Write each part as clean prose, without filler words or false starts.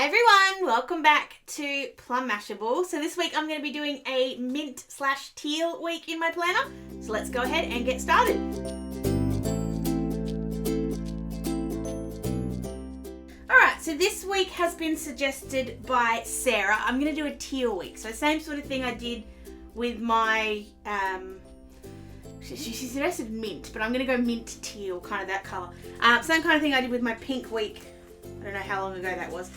Hi everyone, welcome back to Plum Mashable. So this week I'm going to be doing a mint/teal week in my planner. So let's go ahead and get started. Alright, so this week has been suggested by Sarah. I'm going to do a teal week. So same sort of thing I did with my, she suggested mint, but I'm going to go mint teal, kind of that colour. Same kind of thing I did with my pink week. I don't know how long ago that was.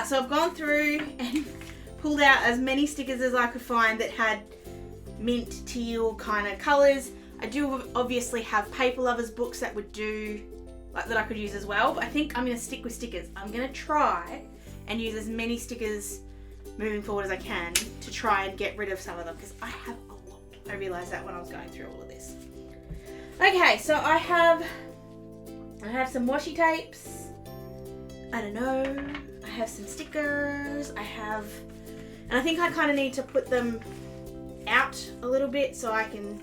So I've gone through and pulled out as many stickers as I could find that had mint teal kind of colours. I do obviously have Paper Lovers books that would do, like, that I could use as well, but I think I'm going to stick with stickers. I'm going to try and use as many stickers moving forward as I can to try and get rid of some of them, because I have a lot. I realised that when I was going through all of this. Okay, so I have some washi tapes. I don't know. I have some stickers. And I think I kind of need to put them out a little bit so I can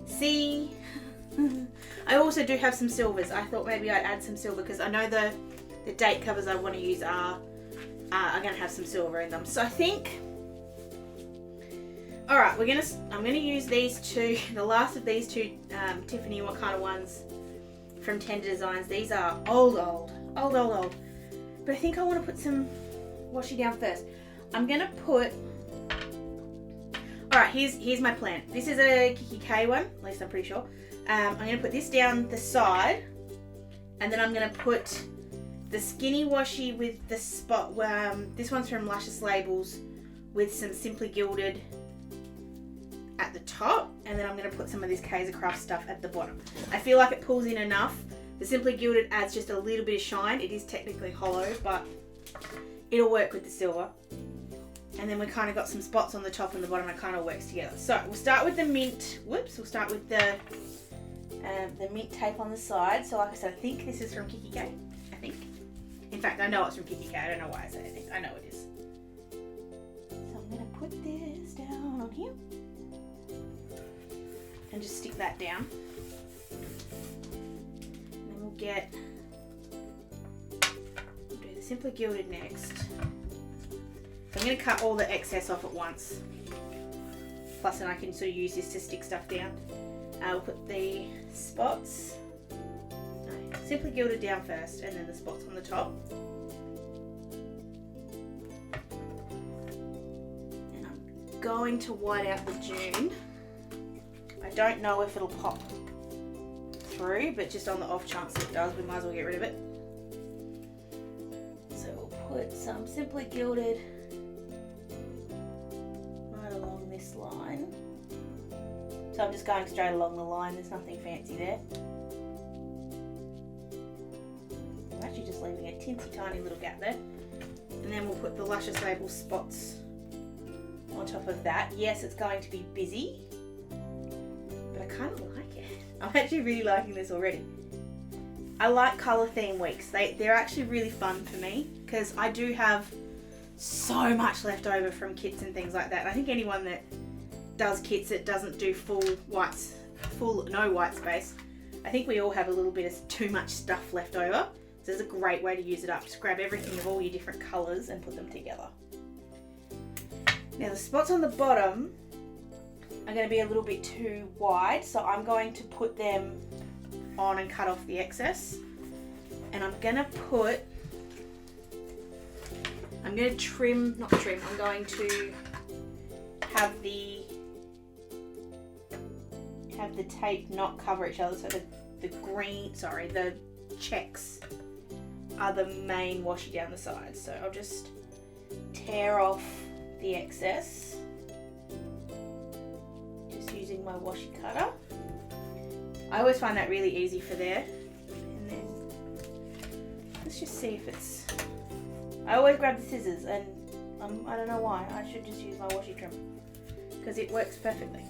see. I also do have some silvers. I thought maybe I'd add some silver because I know the date covers I want to use are going to have some silver in them. So I think, all right, I'm gonna use these two, the last of these two Tiffany what kind of ones from Tender Designs. These are old. But I think I want to put some washi down first. I'm going to put... Alright, here's my plan. This is a kikki.K one, at least I'm pretty sure. I'm going to put this down the side. And then I'm going to put the skinny washi with the spot... this one's from Luscious Labels with some Simply Gilded at the top. And then I'm going to put some of this Kaisercraft stuff at the bottom. I feel like it pulls in enough. The Simply Gilded adds just a little bit of shine. It is technically hollow, but it'll work with the silver. And then we kind of got some spots on the top and the bottom. It kind of works together. So we'll start with the mint. We'll start with the mint tape on the side. So like I said, I think this is from kikki.K. I think. In fact, I know it's from kikki.K. I don't know why I say I think. I know it is. So I'm going to put this down on here. And just stick that down. We'll do the Simply Gilded next. So I'm going to cut all the excess off at once. Plus then I can sort of use this to stick stuff down. We'll put the spots, Simply Gilded down first and then the spots on the top. And I'm going to white out the June. I don't know if it'll pop through, but just on the off chance it does, we might as well get rid of it. So we'll put some Simply Gilded right along this line. So I'm just going straight along the line, there's nothing fancy there. I'm actually just leaving a teensy tiny little gap there. And then we'll put the Luscious Label spots on top of that. Yes, it's going to be busy, but I kind of like it. I'm actually really liking this already. I like colour theme weeks. They're actually really fun for me because I do have so much left over from kits and things like that. I think anyone that does kits that doesn't do no white space, I think we all have a little bit of too much stuff left over. So it's a great way to use it up. Just grab everything of all your different colours and put them together. Now the spots on the bottom are going to be a little bit too wide, so I'm going to put them on and cut off the excess. And I'm going to have the tape not cover each other, so the checks are the main washi down the side. So I'll just tear off the excess using my washi cutter. I always find that really easy for there. And then let's just see if it's... I always grab the scissors and I don't know why. I should just use my washi trim because it works perfectly.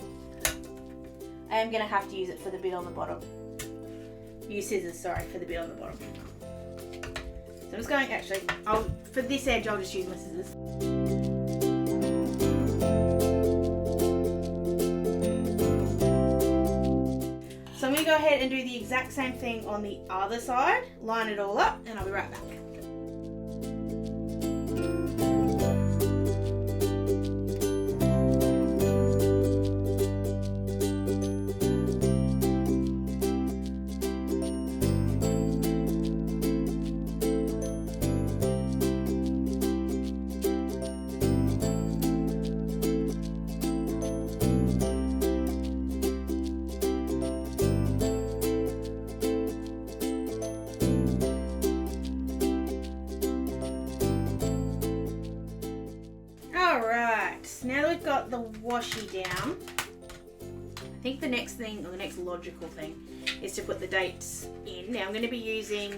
I am going to have to use it for the bit on the bottom. Use scissors, sorry, for the bit on the bottom. So I'm just going, actually, for this edge I'll just use my scissors. So I'm going to go ahead and do the exact same thing on the other side, line it all up, and I'll be right back. so now that we've got the washi down, I think the next thing, or the next logical thing, is to put the dates in. Now I'm going to be using,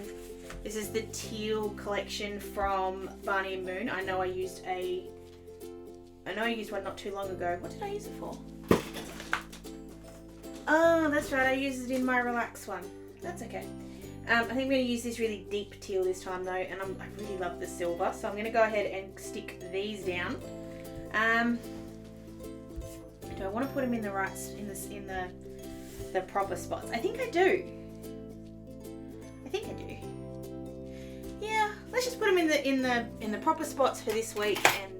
this is the teal collection from Barney and Moon. I know I used one not too long ago. What did I use it for? Oh, that's right, I used it in my relax one. That's okay. I think I'm going to use this really deep teal this time though, and I really love the silver, so I'm going to go ahead and stick these down. Do I want to put them in the right, in the proper spots? I think I do. Yeah, let's just put them in the proper spots for this week, and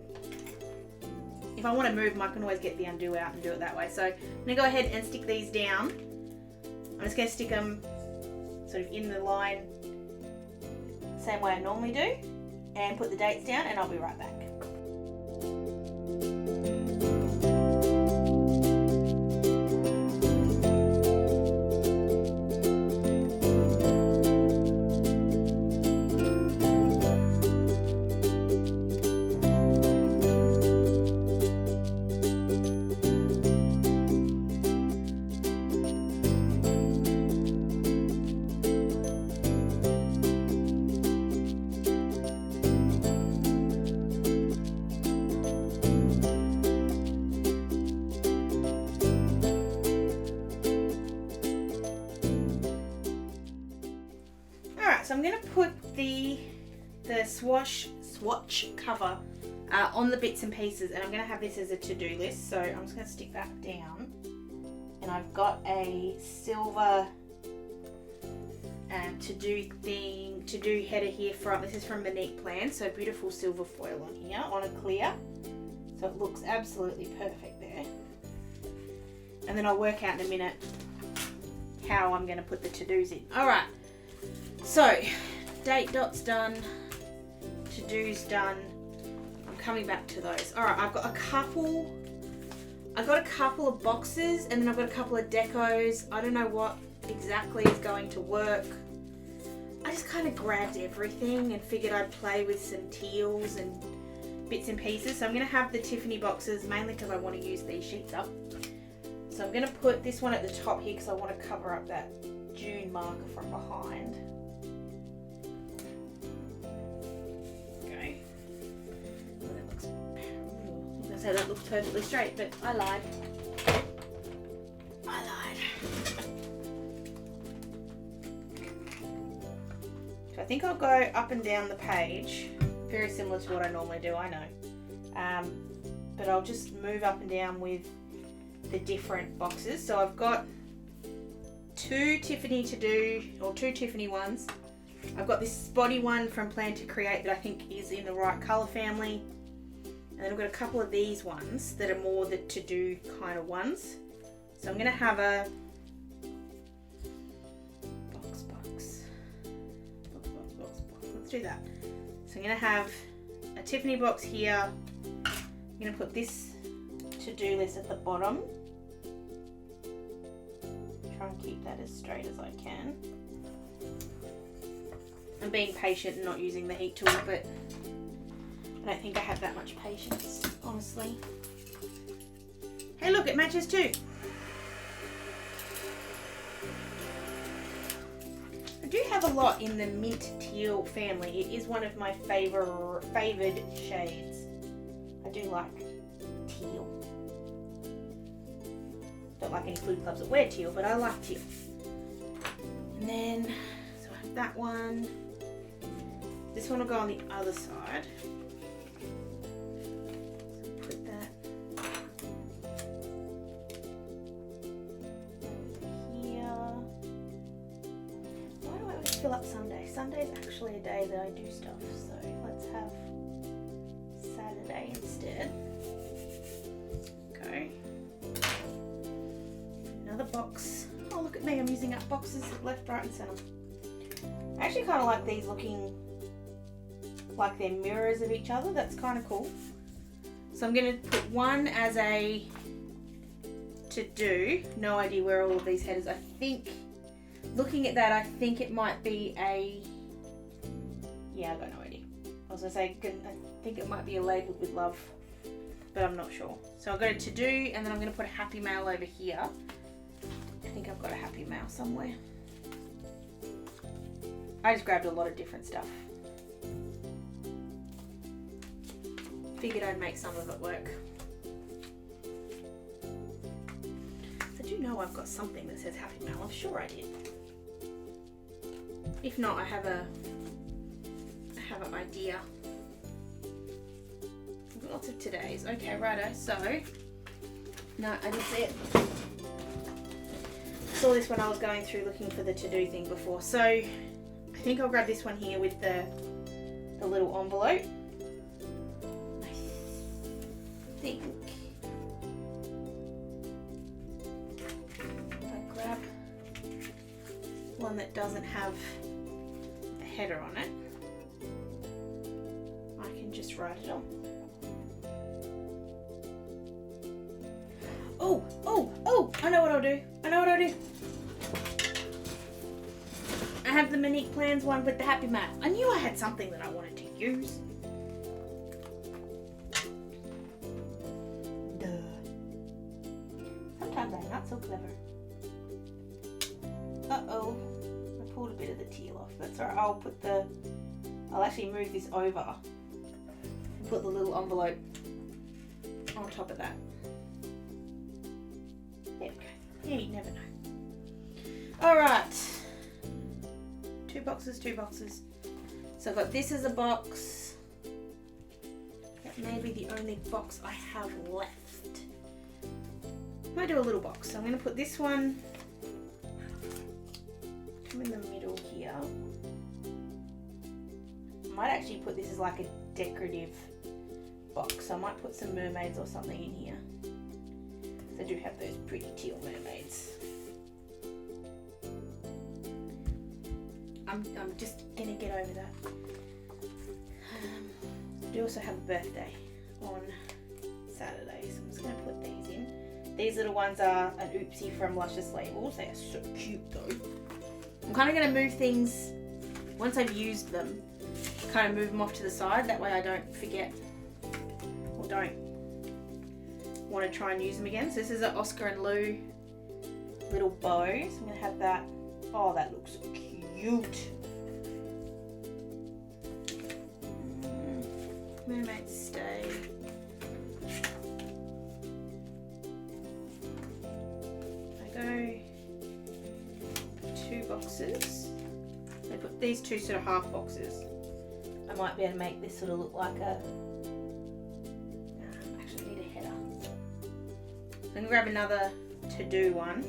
if I want to move them, I can always get the undo out and do it that way. So I'm going to go ahead and stick these down. I'm just going to stick them sort of in the line, same way I normally do, and put the dates down, and I'll be right back. So I'm going to put the swatch cover on the bits and pieces, and I'm going to have this as a to-do list. So I'm just going to stick that down, and I've got a silver to-do header here from, this is from Monique Plan, so beautiful silver foil on here on a clear, so it looks absolutely perfect there. And then I'll work out in a minute how I'm going to put the to-dos in. Alright, so date dots done, to-dos done. I'm coming back to those. Alright, I've got a couple of boxes, and then I've got a couple of decos. I don't know what exactly is going to work. I just kind of grabbed everything and figured I'd play with some teals and bits and pieces. So I'm going to have the Tiffany boxes, mainly because I want to use these sheets up. So I'm going to put this one at the top here because I want to cover up that June marker from behind. Okay. Well, that looks, I was going to say that looks perfectly straight, but I lied. I think I'll go up and down the page, very similar to what I normally do, I know. But I'll just move up and down with the different boxes. So I've got two Tiffany ones. I've got this spotty one from Plan to Create that I think is in the right colour family. And then I've got a couple of these ones that are more the to-do kind of ones. So I'm going to have a do that. So I'm going to have a Tiffany box here. I'm going to put this to-do list at the bottom. Try and keep that as straight as I can. I'm being patient and not using the heat tool, but I don't think I have that much patience, honestly. Hey look, it matches too. I do have a lot in the mint teal family. It is one of my favoured shades. I do like teal. Don't like any food clubs that wear teal, but I like teal. And then, so I have that one. This one will go on the other side. So put that fill up Sunday. Sunday's actually a day that I do stuff, so let's have Saturday instead. Okay. Another box. Oh, look at me, I'm using up boxes left, right and centre. I actually kind of like these looking like they're mirrors of each other. That's kind of cool. So I'm going to put one as a to-do. No idea where all of these headers, I think. Looking at that, I think it might be a, yeah, I've got no idea. I was going to say, I think it might be a label with love. but I'm not sure. So I'll go to to-do, and then I'm going to put a happy mail over here. I think I've got a happy mail somewhere. I just grabbed a lot of different stuff. Figured I'd make some of it work. I do know I've got something that says happy mail. I'm sure I did. If not, I have an idea. I've got lots of today's. Okay, righto. So, no, I didn't see it. I saw this when I was going through looking for the to-do thing before. So, I think I'll grab this one here with the little envelope. I think if I grab one that doesn't have a header on it, I can just write it on. Oh, I know what I'll do. I have the Monique Plans one with the happy mail. I knew I had something that I wanted to use. Sometimes I'm not so clever. Uh-oh. I pulled a bit of the teal off. That's alright. I'll actually move this over and put the little envelope on top of that. There we go. Yeah, you never know. Alright. 2 boxes. So I've got this as a box. That may be the only box I have left. I might do a little box. So I'm going to put this one in the middle here. I might actually put this as like a decorative box. So I might put some mermaids or something in here. Because I do have those pretty teal mermaids. I'm just going to get over that. I do also have a birthday on Saturday. So I'm just going to put these in. These little ones are an oopsie from Luscious labels. They are so cute though. I'm kind of going to move things, once I've used them, kind of move them off to the side. That way I don't forget or don't want to try and use them again. So this is an Oscar and Lou little bow. So I'm going to have that. Oh, that looks cute. Mermaid stay. Boxes. I put these 2 sort of half boxes. I might be able to make this sort of look like a. Actually, need a header. So I'm gonna grab another to-do one.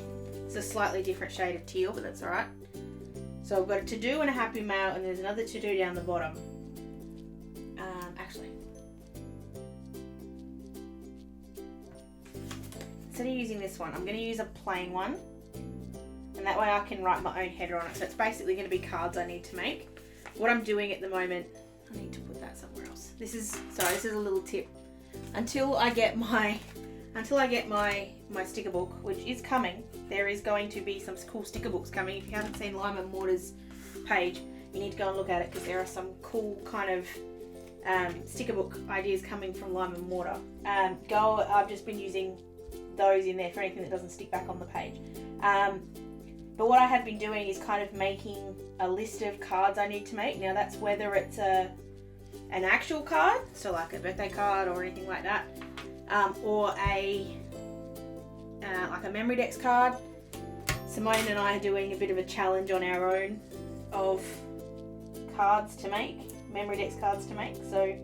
It's a slightly different shade of teal, but that's all right. So I've got a to-do and a happy mail, and there's another to-do down the bottom. Actually, instead of using this one, I'm going to use a plain one. And that way I can write my own header on it. So it's basically going to be cards I need to make. What I'm doing at the moment, I need to put that somewhere else. This is a little tip. Until I get my sticker book, which is coming, there is going to be some cool sticker books coming. If you haven't seen Lime and Mortar's page, you need to go and look at it because there are some cool kind of sticker book ideas coming from Lime and Mortar. I've just been using those in there for anything that doesn't stick back on the page. But what I have been doing is kind of making a list of cards I need to make. Now that's whether it's an actual card, so like a birthday card or anything like that, or like a memory decks card. Simone and I are doing a bit of a challenge on our own of cards to make, memory decks cards to make. So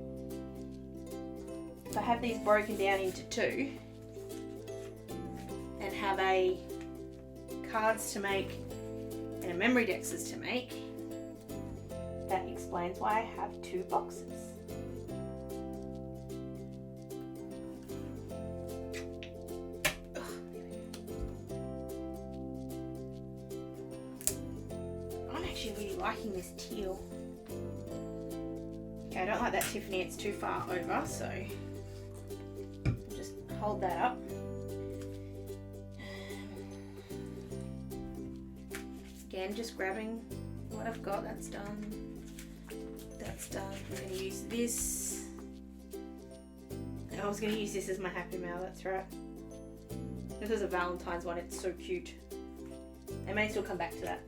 if I have these broken down into 2 and have a cards to make and a memory decks to make, that explains why I have 2 boxes. I'm actually really liking this teal. Okay, I don't like that Tiffany, it's too far over, so I'll just hold that up. Again, just grabbing what I've got. That's done. That's done. I'm going to use this I was going to use this as my Happy Mail, that's right. This is a Valentine's one, it's so cute. I may still come back to that.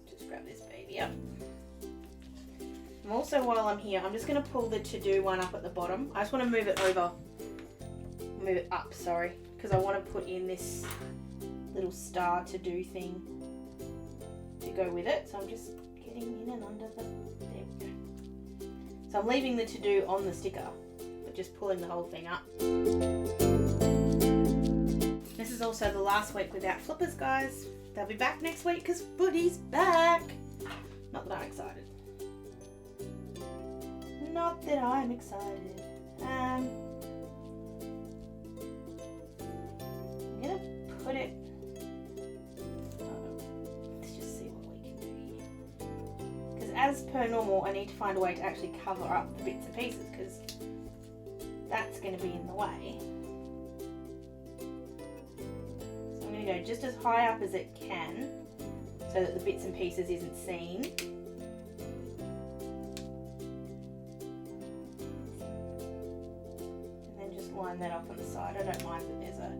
Just grab this baby up. And also while I'm here, I'm just going to pull the to-do one up at the bottom. I just want to move it up, sorry, because I want to put in this little star to-do thing to go with it. So I'm just getting in and under the, there we go. So I'm leaving the to-do on the sticker, but just pulling the whole thing up. This is also the last week without flippers, guys. They'll be back next week because Buddy's back. Not that I'm excited. Not that I'm excited. I'm gonna put it. Let's just see what we can do here. Because as per normal, I need to find a way to actually cover up the bits and pieces because that's going to be in the way. So I'm going to go just as high up as it can so that the bits and pieces isn't seen. Line that up on the side. I don't mind that there's a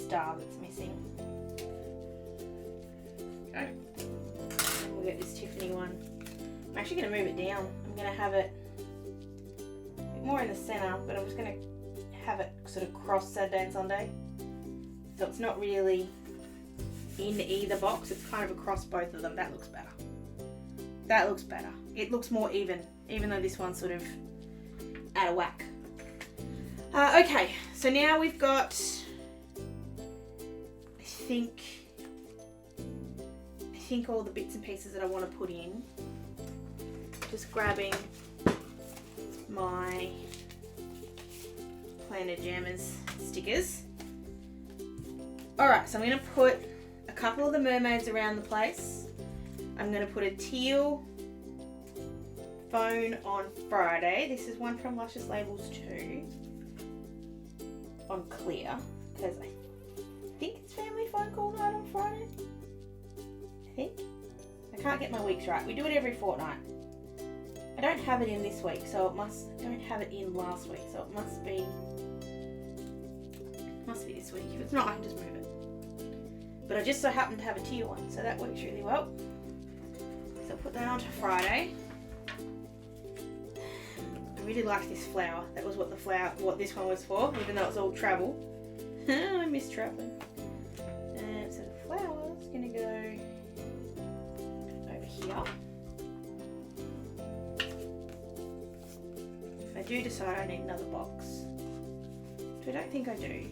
star that's missing. Okay. And we'll get this Tiffany one. I'm actually going to move it down. I'm going to have it a bit more in the centre, but I'm just going to have it sort of cross Saturday and Sunday. So it's not really in either box. It's kind of across both of them. That looks better. That looks better. It looks more even though this one's sort of out of whack. Okay, so now we've got, I think all the bits and pieces that I want to put in. Just grabbing my Planner Jammers stickers. Alright, so I'm going to put a couple of the mermaids around the place. I'm going to put a teal phone on Friday. This is one from Luscious Labels 2. On clear, because I think it's family phone call night on Friday. I think. I can't get my weeks right. We do it every fortnight. I don't have it in this week, so I don't have it in last week, so it must be this week. If it's not, I can just move it. But I just so happen to have a teal one, so that works really well. So I'll put that onto Friday. I really like this flower. That was what this one was for, even though it's all travel. I miss traveling. And so the flower is going to go over here. If I do decide I need another box, which I don't think I do.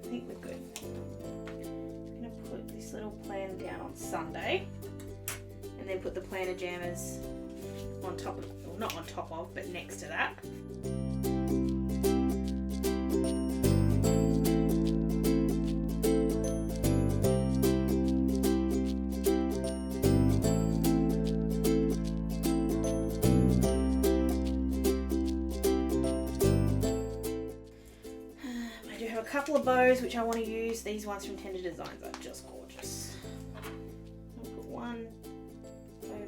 I think we're good. I'm going to put this little plan down on Sunday, and then put the Planner Jammers on top of, well, not on top of, but next to that. I do have a couple of bows which I want to use. These ones from Tender Designs are just gorgeous. I'll put one over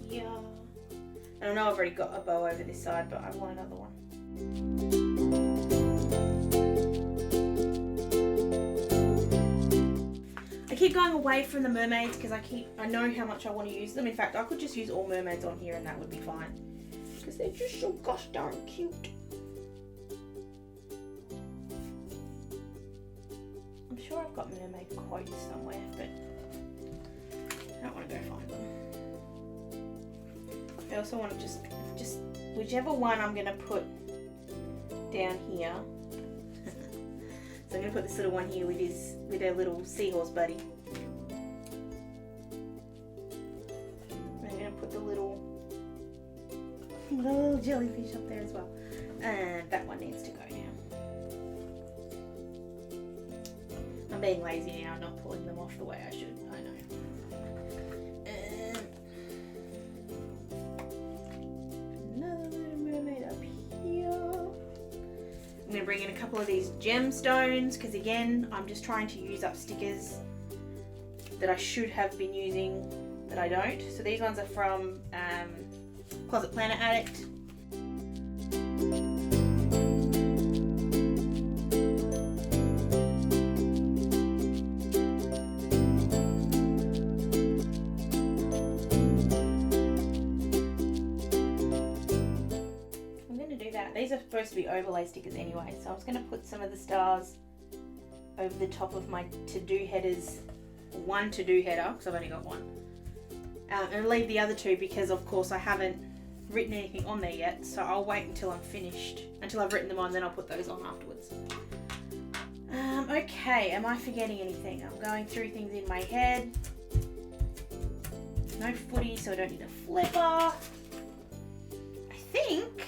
here. I don't know, I've already got a bow over this side, but I want another one. I keep going away from the mermaids because I know how much I want to use them. In fact, I could just use all mermaids on here and that would be fine. Because they're just so gosh darn cute. I'm sure I've got mermaid quotes somewhere, but I don't want to go find them. I also want to just whichever one I'm going to put down here. So I'm going to put this little one here with our little seahorse buddy. I'm going to put the little jellyfish up there as well. And that one needs to go now. I'm being lazy now, not pulling them off the way I should. I know. I'm going to bring in a couple of these gemstones because again I'm just trying to use up stickers that I should have been using that I don't. So these ones are from Closet Planner Addict. out. These are supposed to be overlay stickers anyway, so I was going to put some of the stars over the top of my to-do headers, one to-do header, because I've only got one, and leave the other two because, of course, I haven't written anything on there yet, so I'll wait until I'm finished, until I've written them on, then I'll put those on afterwards. Okay, am I forgetting anything? I'm going through things in my head. No footy, so I don't need a flipper. I think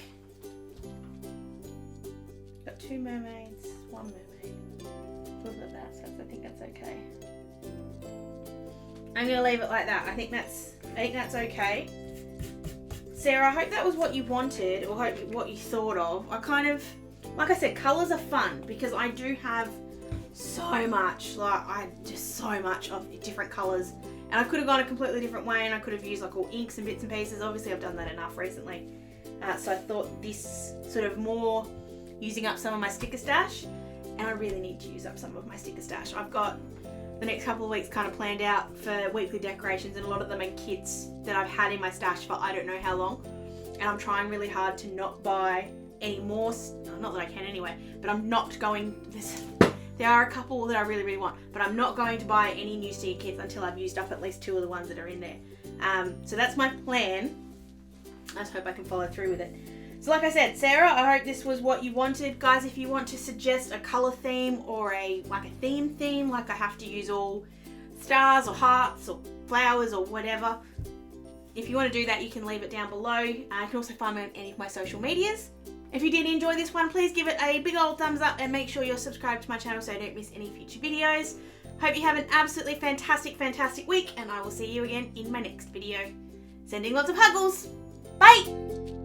got 2 mermaids, 1 mermaid. Look at that, so I think that's okay. I'm gonna leave it like that. I think that's okay. Sarah, I hope that was what you wanted, or hope what you thought of. I kind of, like I said, colours are fun because I do have so much, so much of different colours, and I could have gone a completely different way, and I could have used like all inks and bits and pieces. Obviously I've done that enough recently, so I thought this sort of more using up some of my sticker stash, and I really need to use up some of my sticker stash. I've got the next couple of weeks kind of planned out for weekly decorations, and a lot of them are kits that I've had in my stash for I don't know how long, and I'm trying really hard to not buy any more, not that I can anyway, but I'm not going, there are a couple that I really, really want, but I'm not going to buy any new sticker kits until I've used up at least 2 of the ones that are in there. So that's my plan. I just hope I can follow through with it. So like I said, Sarah, I hope this was what you wanted. Guys, if you want to suggest a colour theme or a theme, like I have to use all stars or hearts or flowers or whatever, if you want to do that, you can leave it down below. You can also find me on any of my social medias. If you did enjoy this one, please give it a big old thumbs up and make sure you're subscribed to my channel so you don't miss any future videos. Hope you have an absolutely fantastic, fantastic week, and I will see you again in my next video. Sending lots of huggles. Bye!